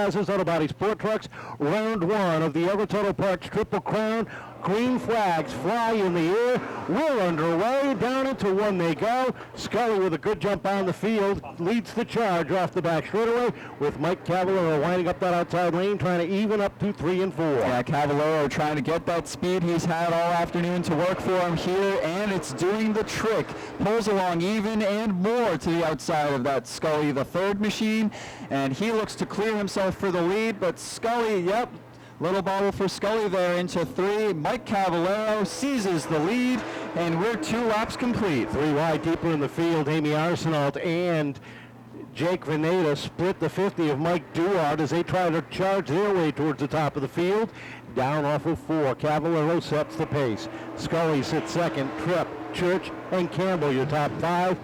Chaz's Auto Body Sport Trucks. Round one of the Everett Auto Parts Triple Crown. Green flags fly in the air. We're underway. Down into one they go. Scully with a good jump on the field leads the charge off the back straightaway with Mike Cavallero winding up that outside lane trying to even up to 3 and 4. Yeah, Cavallero trying to get that speed he's had all afternoon to work for him here, and it's doing the trick. Pulls along even and more to the outside of that Scully, the third machine, and he looks to clear himself for the lead, but Scully, yep, little bobble for Scully there into 3. Mike Cavallero seizes the lead, and we're 2 laps complete. 3 wide deeper in the field. Amy Arsenault and Jake Vanada split the 50 of Mike Duarte as they try to charge their way towards the top of the field. Down off of 4. Cavallero sets the pace. Scully sits second. Tripp, Church, and Campbell your top 5.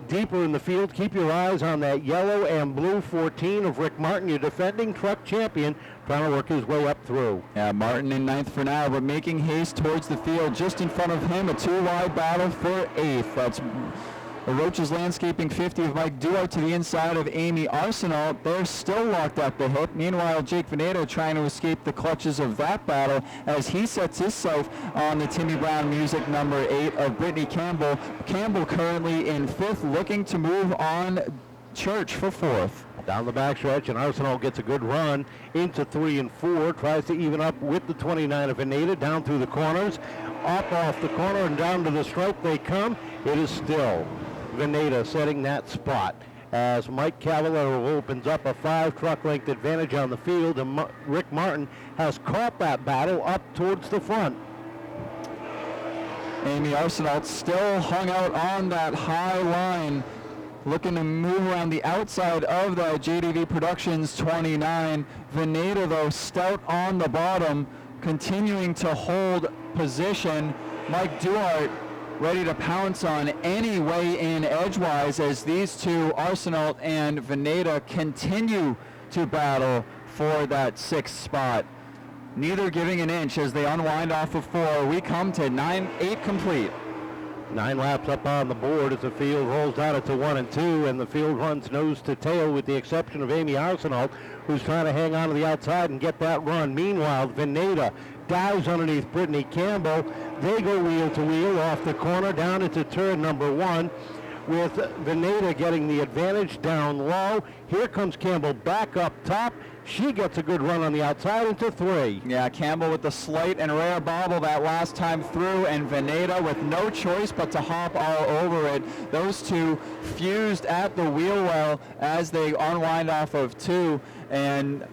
Deeper in the field, keep your eyes on that yellow and blue 14 of Rick Martin, your defending truck champion, trying to work his way up through. Yeah, Martin in 9th for now, but making haste towards the field. Just in front of him, a 2-wide battle for 8th. That's Roach's Landscaping 50 of Mike Duarte to the inside of Amy Arsenault. They're still locked at the hip. Meanwhile, Jake Vanada trying to escape the clutches of that battle as he sets his sight on the Timmy Brown Music number 8 of Brittany Campbell. Campbell currently in 5th, looking to move on Church for 4th. Down the backstretch, and Arsenault gets a good run into 3 and 4. Tries to even up with the 29 of Vanada down through the corners. Up off the corner and down to the stripe they come. It is still Vanada setting that spot as Mike Cavallero opens up a 5 truck length advantage on the field, and Rick Martin has caught that battle up towards the front. Amy Arsenault still hung out on that high line, looking to move around the outside of the JDV Productions 29. Vanada, though, stout on the bottom, continuing to hold position. Mike Duarte ready to pounce on any way in edgewise as these two, Arsenault and Vanada, continue to battle for that 6th spot. Neither giving an inch as they unwind off of 4. We come to 8 complete. 9 laps up on the board as the field rolls out into 1 and 2, and the field runs nose to tail with the exception of Amy Arsenault, who's trying to hang on to the outside and get that run. Meanwhile, Vanada dives underneath Brittany Campbell. They go wheel to wheel off the corner down into turn number 1 with Vanada getting the advantage down low. Here comes Campbell back up top. She gets a good run on the outside into 3. Yeah, Campbell with the slight and rare bobble that last time through, and Vanada with no choice but to hop all over it. Those two fused at the wheel well as they unwind off of 2, and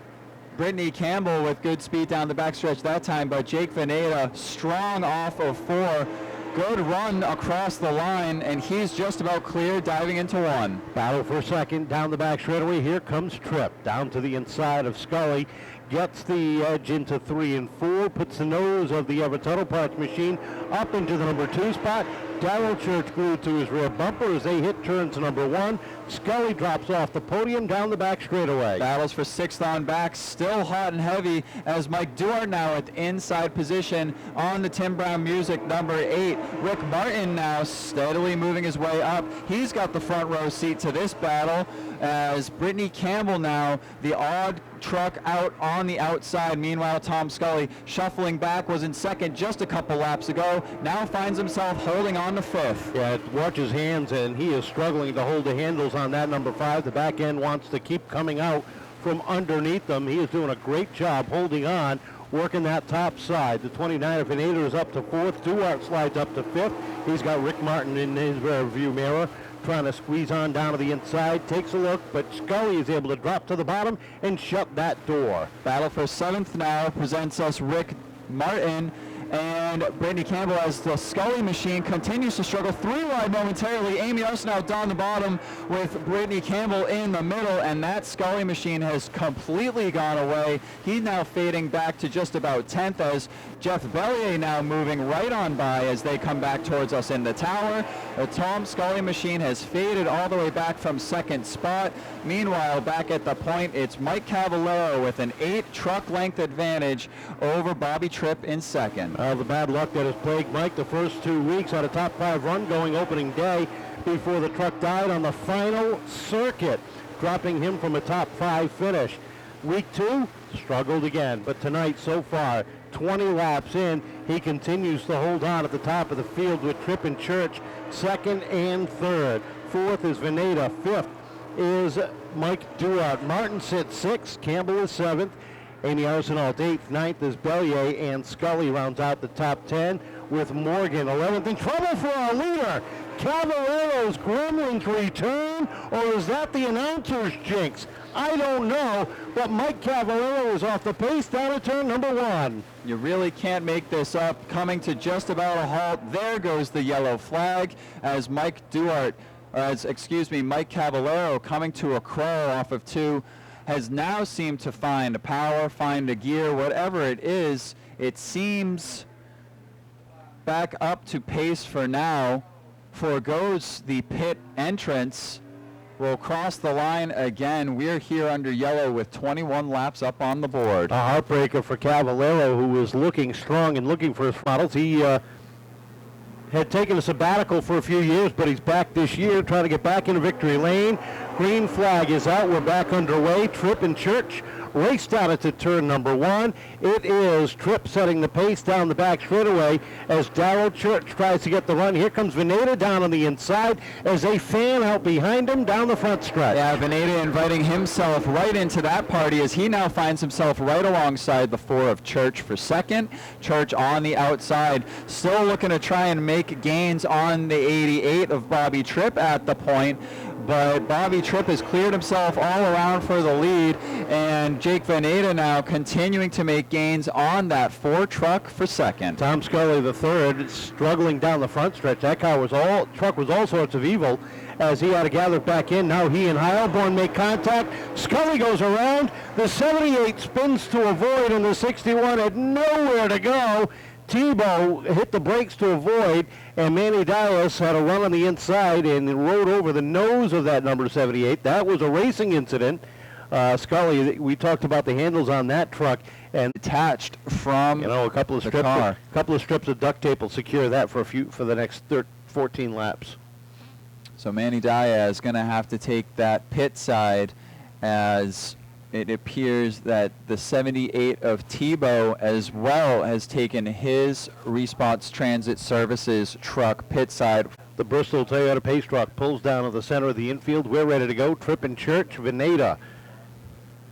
Brittany Campbell with good speed down the backstretch that time, but Jake Vanada strong off of 4. Good run across the line, and he's just about clear, diving into 1. Battle for second down the back straightaway. Here comes Tripp down to the inside of Scully. Gets the edge into 3 and 4. Puts the nose of the Everett Auto Parts machine up into the number 2 spot. Daryl Church glued to his rear bumper as they hit turns number 1. Scully drops off the podium down the back straightaway. Battles for 6th on back, still hot and heavy as Mike Duarte now at inside position on the Tim Brown Music number 8. Rick Martin now steadily moving his way up. He's got the front row seat to this battle as Brittany Campbell now the odd truck out on the outside. Meanwhile, Tom Scully shuffling back, was in 2nd just a couple laps ago, now finds himself holding on to 5th. Yeah, watch his hands, and he is struggling to hold the handles on that number 5. The back end wants to keep coming out from underneath them. He is doing a great job holding on, working that top side. The 29 of Vanada is up to 4th. Duarte slides up to 5th. He's got Rick Martin in his rear view mirror, trying to squeeze on down to the inside, takes a look, but Scully is able to drop to the bottom and shut that door. Battle for 7th now presents us Rick Martin and Brittany Campbell as the Scully machine continues to struggle. 3 wide momentarily. Amy Arsenault down the bottom with Brittany Campbell in the middle, and that Scully machine has completely gone away. He's now fading back to just about 10th as Jeff Bellier now moving right on by as they come back towards us in the tower. The Tom Scully machine has faded all the way back from 2nd spot. Meanwhile, back at the point, it's Mike Cavallero with an 8 truck length advantage over Bobby Tripp in 2nd. The bad luck that has plagued Mike the first 2 weeks on a top 5 run going opening day before the truck died on the final circuit, dropping him from a top 5 finish. Week 2, struggled again, but tonight so far, 20 laps in, he continues to hold on at the top of the field with Tripp and Church second and third. Fourth is Vanada. Fifth is Mike Duarte. Martin sits 6th. Campbell is 7th. Amy Arsenault 8th. 9th is Bellier, and Scully rounds out the top 10 with Morgan 11th. In trouble for our leader. Cavallero's gremlins return, or is that the announcer's jinx? I don't know, but Mike Cavallero is off the pace down at turn number 1. You really can't make this up. Coming to just about a halt. There goes the yellow flag as Mike Cavallero, coming to a crawl off of 2, has now seemed to find a power, find a gear, whatever it is. It seems back up to pace for now. Forgoes the pit entrance. Will cross the line again. We're here under yellow with 21 laps up on the board. A heartbreaker for Cavallero, who was looking strong and looking for his models. He had taken a sabbatical for a few years, but he's back this year trying to get back into victory lane. Green flag is out. We're back underway. Tripp and Church raced out at turn number 1. It is Tripp setting the pace down the back straightaway as Daryl Church tries to get the run. Here comes Vanada down on the inside as they fan out behind him down the front stretch. Yeah, Vanada inviting himself right into that party as he now finds himself right alongside the 4 of Church for second. Church on the outside, still looking to try and make gains on the 88 of Bobby Tripp at the point. But Bobby Tripp has cleared himself all around for the lead, and Jake Vanada now continuing to make gains on that 4 truck for second. Tom Scully, the third, struggling down the front stretch. That truck was all sorts of evil as he had to gather back in. Now he and Heilborn make contact. Scully goes around. The 78 spins to avoid, and the 61 had nowhere to go. Tebow hit the brakes to avoid, and Manny Dias had a run on the inside and rode over the nose of that number 78. That was a racing incident. Scully, we talked about the handles on that truck, and attached from a couple of the strips, car. a couple of strips of duct tape will secure that for the next 14 laps. So Manny Diaz is going to have to take that pit side as it appears that the 78 of Tebow as well has taken his Response Transit Services truck pit side. The Bristol Toyota Pace truck pulls down to the center of the infield. We're ready to go. Tripp and Church, Vanada,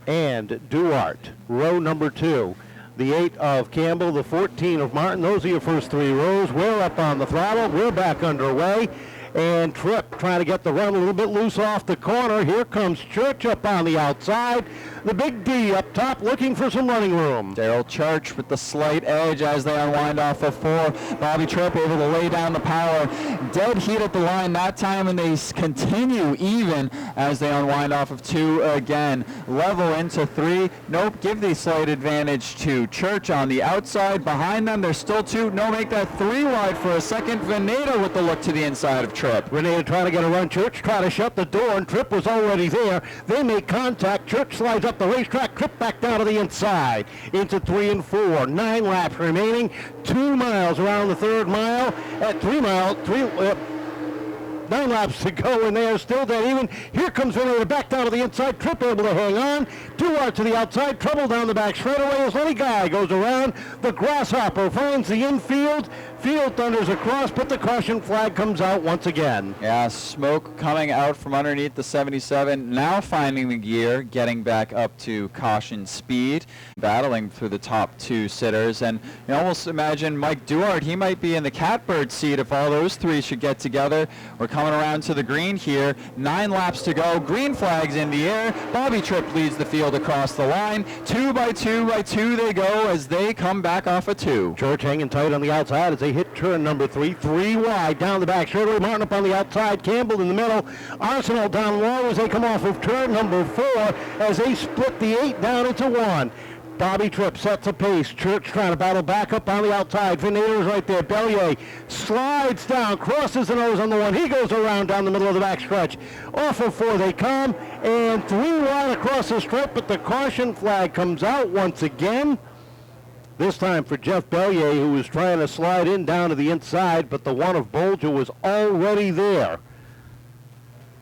and Duarte. Row number 2. The 8 of Campbell, the 14 of Martin. Those are your first 3 rows. We're up on the throttle. We're back underway. And Tripp trying to get the run a little bit loose off the corner. Here comes Church up on the outside. The big D up top looking for some running room. Daryl Church with the slight edge as they unwind off of 4. Bobby Tripp able to lay down the power. Dead heat at the line that time, and they continue even as they unwind off of 2 again. Level into 3. Nope, give the slight advantage to Church on the outside. Behind them, there's still 2. No, make that 3 wide for a second. Vanada with the look to the inside of Tripp. Vanada trying to get a run. Church trying to shut the door, and Tripp was already there. They make contact. Church slides up the racetrack. Tripp back down to the inside into 3 and 4. 9 laps remaining. 2 miles around the 3rd mile. At 9 laps to go, and they are still dead even. Here comes Vanada back down to the inside. Tripp able to hang on. Duarte to the outside. Trouble down the back straightaway as Lenny Guy goes around. The Grasshopper finds the infield. Field thunders across, but the caution flag comes out once again. Yeah, smoke coming out from underneath the 77. Now finding the gear, getting back up to caution speed, battling through the top 2 sitters. And you almost imagine Mike Duarte, he might be in the catbird seat if all those 3 should get together. We're coming around to the green here. 9 laps to go. Green flags in the air. Bobby Tripp leads the field across the line. 2 by 2 by 2 they go as they come back off of 2. Church hanging tight on the outside as they hit turn number 3. 3 wide down the back straightaway. Martin up on the outside. Campbell in the middle. Arsenault down low as they come off of turn number 4 as they split the 8 down into 1. Bobby Tripp sets a pace. Church trying to battle back up on the outside. Vanada is right there. Bellier slides down, crosses the nose on the 1. He goes around down the middle of the back stretch. Off of 4 they come, and 3 wide across the strip, but the caution flag comes out once again. This time for Jeff Bellier, who was trying to slide in down to the inside, but the 1 of Bolger was already there.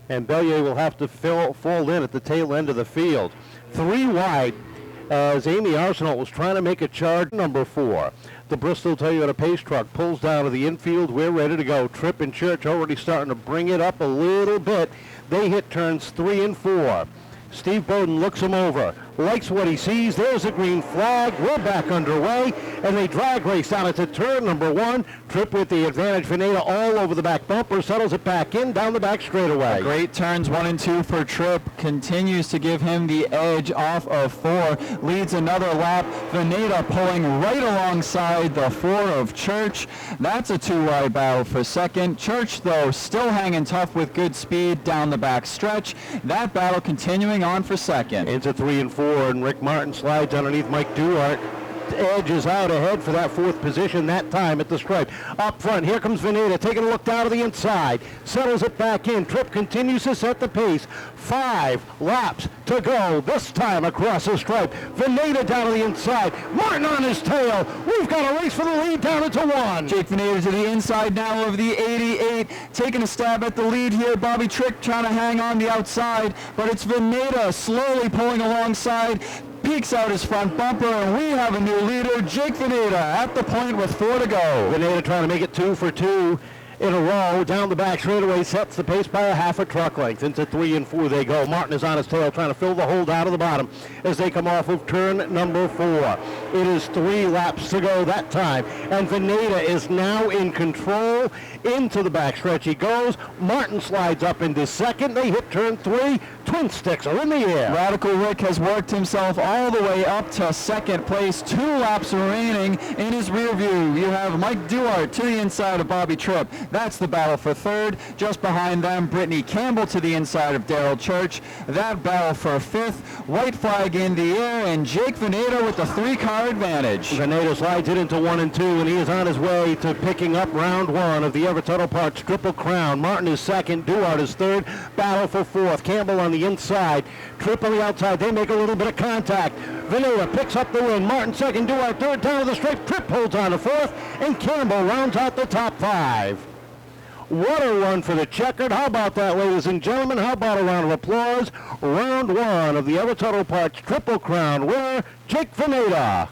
And Bellier will have to fall in at the tail end of the field. 3 wide as Amy Arsenault was trying to make a charge. Number 4. The Bristol Toyota Pace truck pulls down to the infield. We're ready to go. Tripp and Church already starting to bring it up a little bit. They hit turns 3 and 4. Steve Bowden looks him over, likes what he sees. There's a green flag. We're back underway, and they drag race down into turn number 1. Tripp with the advantage. Vanada all over the back bumper, settles it back in, down the back straightaway. Great turns 1 and 2 for Tripp. Continues to give him the edge off of 4. Leads another lap. Vanada pulling right alongside the 4 of Church. That's a 2-wide battle for second. Church, though, still hanging tough with good speed down the back stretch. That battle continuing on for second. Into 3 and 4, and Rick Martin slides underneath Mike Duarte. Edge is out ahead for that 4th position, that time at the stripe. Up front, here comes Vanada, taking a look down to the inside. Settles it back in. Tripp continues to set the pace. 5 laps to go, this time across the stripe. Vanada down to the inside. Martin on his tail. We've got a race for the lead down into 1. Jake Vanada to the inside now of the 88. Taking a stab at the lead here. Bobby Tripp trying to hang on the outside, but it's Vanada slowly pulling alongside. Peeks out his front bumper, and we have a new leader, Jake Vanada, at the point with 4 to go. Vanada trying to make it 2 for 2 in a row. Down the back straightaway, sets the pace by a half a truck length. Into 3 and 4 they go. Martin is on his tail, trying to fill the hole down to the bottom as they come off of turn number 4. It is 3 laps to go that time, and Vanada is now in control. Into the back stretch he goes. Martin slides up into second. They hit turn 3. Twin sticks are in the air. Radical Rick has worked himself all the way up to second place. 2 laps remaining in his rear view. You have Mike Duarte to the inside of Bobby Tripp. That's the battle for third. Just behind them, Brittany Campbell to the inside of Daryl Church. That battle for 5th. White flag in the air, and Jake Vanada with the 3-car advantage. Vanada slides it into 1 and 2, and he is on his way to picking up round 1 of the Everett Auto Parts Triple Crown. Martin is second. Duarte is third. Battle for 4th. Campbell on the inside. Tripp on the outside. They make a little bit of contact. Vanada picks up the win. Martin second. Duarte third. Down to the straight. Tripp holds on to 4th, and Campbell rounds out the top 5. What a run for the checkered. How about that, ladies and gentlemen? How about a round of applause? Round 1 of the Everett Auto Parts Triple Crown winner, Jake Vanada.